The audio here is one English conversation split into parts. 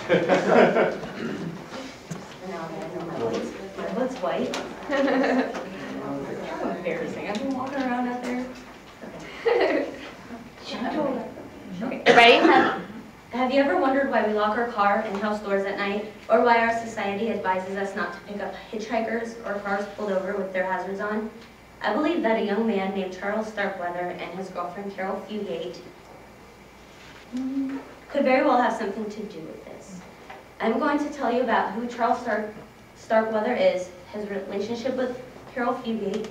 My hood's white. How embarrassing. I've been walking around out there. Okay, ready? Have you ever wondered why we lock our car and house doors at night, or why our society advises us not to pick up hitchhikers or cars pulled over with their hazards on? I believe that a young man named Charles Starkweather and his girlfriend Carol Fugate could very well have something to do with this. I'm going to tell you about who Charles Starkweather is, his relationship with Carol Fugate,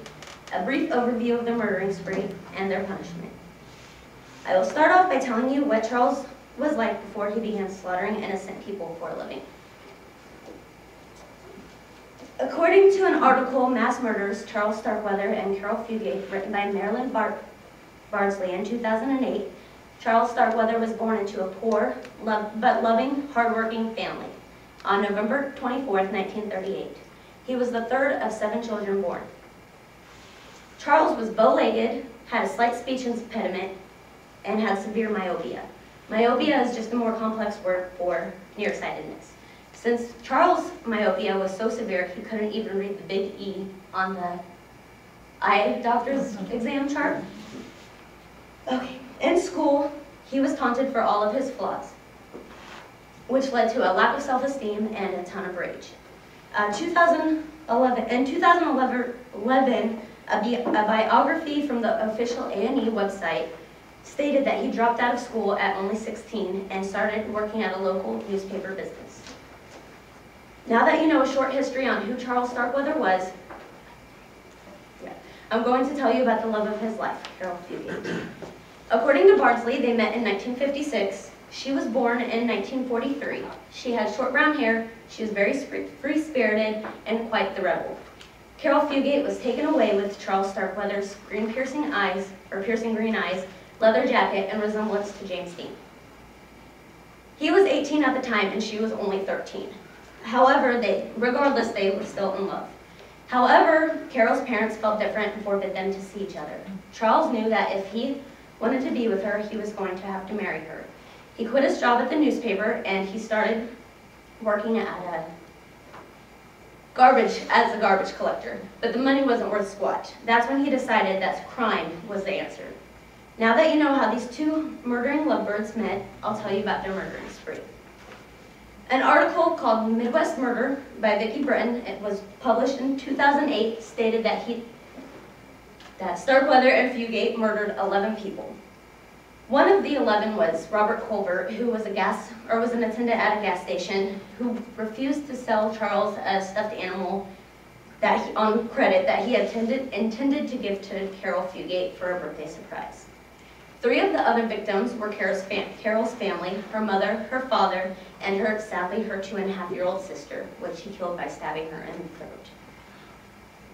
a brief overview of the murdering spree, and their punishment. I will start off by telling you what Charles was like before he began slaughtering innocent people for a living. According to an article, Mass Murders, Charles Starkweather and Carol Fugate, written by Marilyn Bardsley in 2008, Charles Starkweather was born into a poor, but loving, hardworking family on November 24th, 1938. He was the third of 7 children born. Charles was bow-legged, had a slight speech impediment, and had severe myopia. Myopia is just a more complex word for nearsightedness. Since Charles' myopia was so severe, he couldn't even read the big E on the eye doctor's exam chart. Okay. In school, he was taunted for all of his flaws, which led to a lack of self-esteem and a ton of rage. In 2011, a biography from the official A&E website stated that he dropped out of school at only 16 and started working at a local newspaper business. Now that you know a short history on who Charles Starkweather was, I'm going to tell you about the love of his life, Carol Fugate. According to Bardsley, they met in 1956. She was born in 1943. She had short brown hair, she was very free-spirited, and quite the rebel. Carol Fugate was taken away with Charles Starkweather's piercing green eyes, leather jacket, and resemblance to James Dean. He was 18 at the time, and she was only 13. However, regardless, they were still in love. However, Carol's parents felt different and forbid them to see each other. Charles knew that if he wanted to be with her, he was going to have to marry her. He quit his job at the newspaper, and he started working at as a garbage collector. But the money wasn't worth squat. That's when he decided that crime was the answer. Now that you know how these 2 murdering lovebirds met, I'll tell you about their murdering spree. An article called Midwest Murder by Vicki Britton, it was published in 2008, stated that Starkweather and Fugate murdered 11 people. One of the 11 was Robert Colbert, who was an attendant at a gas station, who refused to sell Charles a stuffed animal on credit that he intended to give to Carol Fugate for a birthday surprise. 3 of the other victims were Carol's family, her mother, her father, and sadly, her 2.5-year-old sister, which he killed by stabbing her in the throat.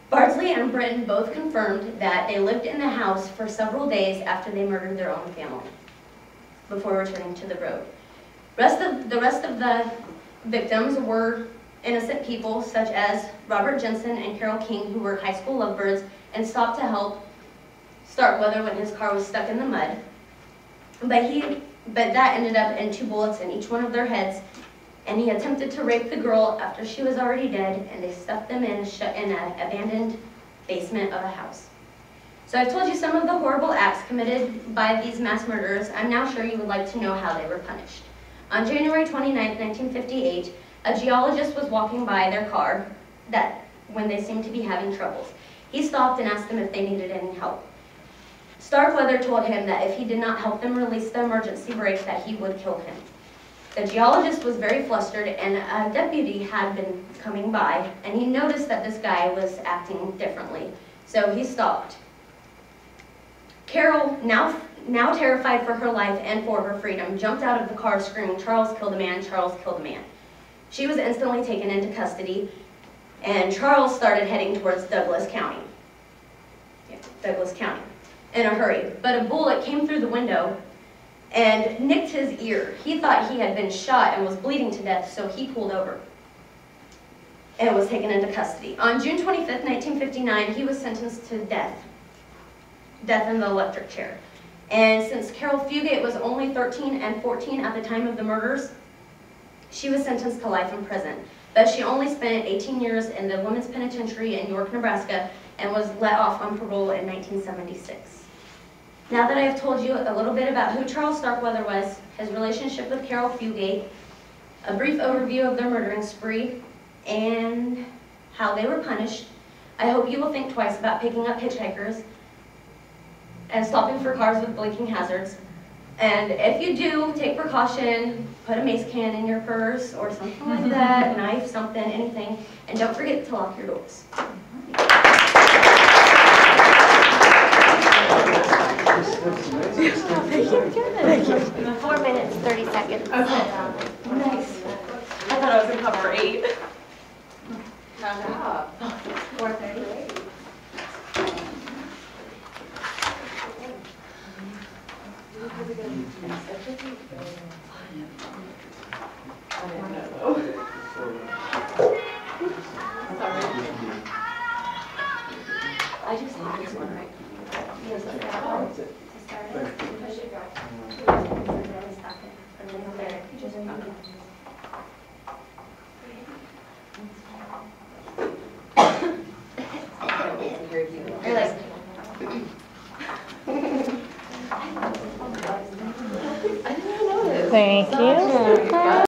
Bardsley and Britton both confirmed that they lived in the house for several days after they murdered their own family, before returning to the road. The rest of the victims were innocent people, such as Robert Jensen and Carol King, who were high school lovebirds and stopped to help Starkweather when his car was stuck in the mud. But that ended up in 2 bullets in each one of their heads, and he attempted to rape the girl after she was already dead, and they stuffed them in an abandoned basement of a house. So I've told you some of the horrible acts committed by these mass murderers. I'm now sure you would like to know how they were punished. On January 29, 1958, a geologist was walking by their car when they seemed to be having troubles. He stopped and asked them if they needed any help. Starkweather told him that if he did not help them release the emergency brake, that he would kill him. The geologist was very flustered, and a deputy had been coming by, and he noticed that this guy was acting differently, so he stopped. Carol, now terrified for her life and for her freedom, jumped out of the car screaming, "Charles killed a man, Charles killed a man." She was instantly taken into custody, and Charles started heading towards Douglas County. In a hurry, but a bullet came through the window and nicked his ear. He thought he had been shot and was bleeding to death, so he pulled over and was taken into custody. On June 25th, 1959, he was sentenced to death in the electric chair. And since Carol Fugate was only 13 and 14 at the time of the murders, She was sentenced to life in prison, but she only spent 18 years in the women's penitentiary in York, Nebraska, and was let off on parole in 1976. Now that I have told you a little bit about who Charles Starkweather was, his relationship with Carol Fugate, a brief overview of their murdering spree, and how they were punished, I hope you will think twice about picking up hitchhikers and stopping for cars with blinking hazards. And if you do, take precaution, put a mace can in your purse or something like that, knife, something, anything, and don't forget to lock your doors. Thank you. 4 minutes, 30 seconds. Okay. Nice. I thought I was going to come for 8. Not up. 4:30. I just have this one right. Yes, that one. To start it, push it back. And then stop it. And then there, just You're like, Thank you.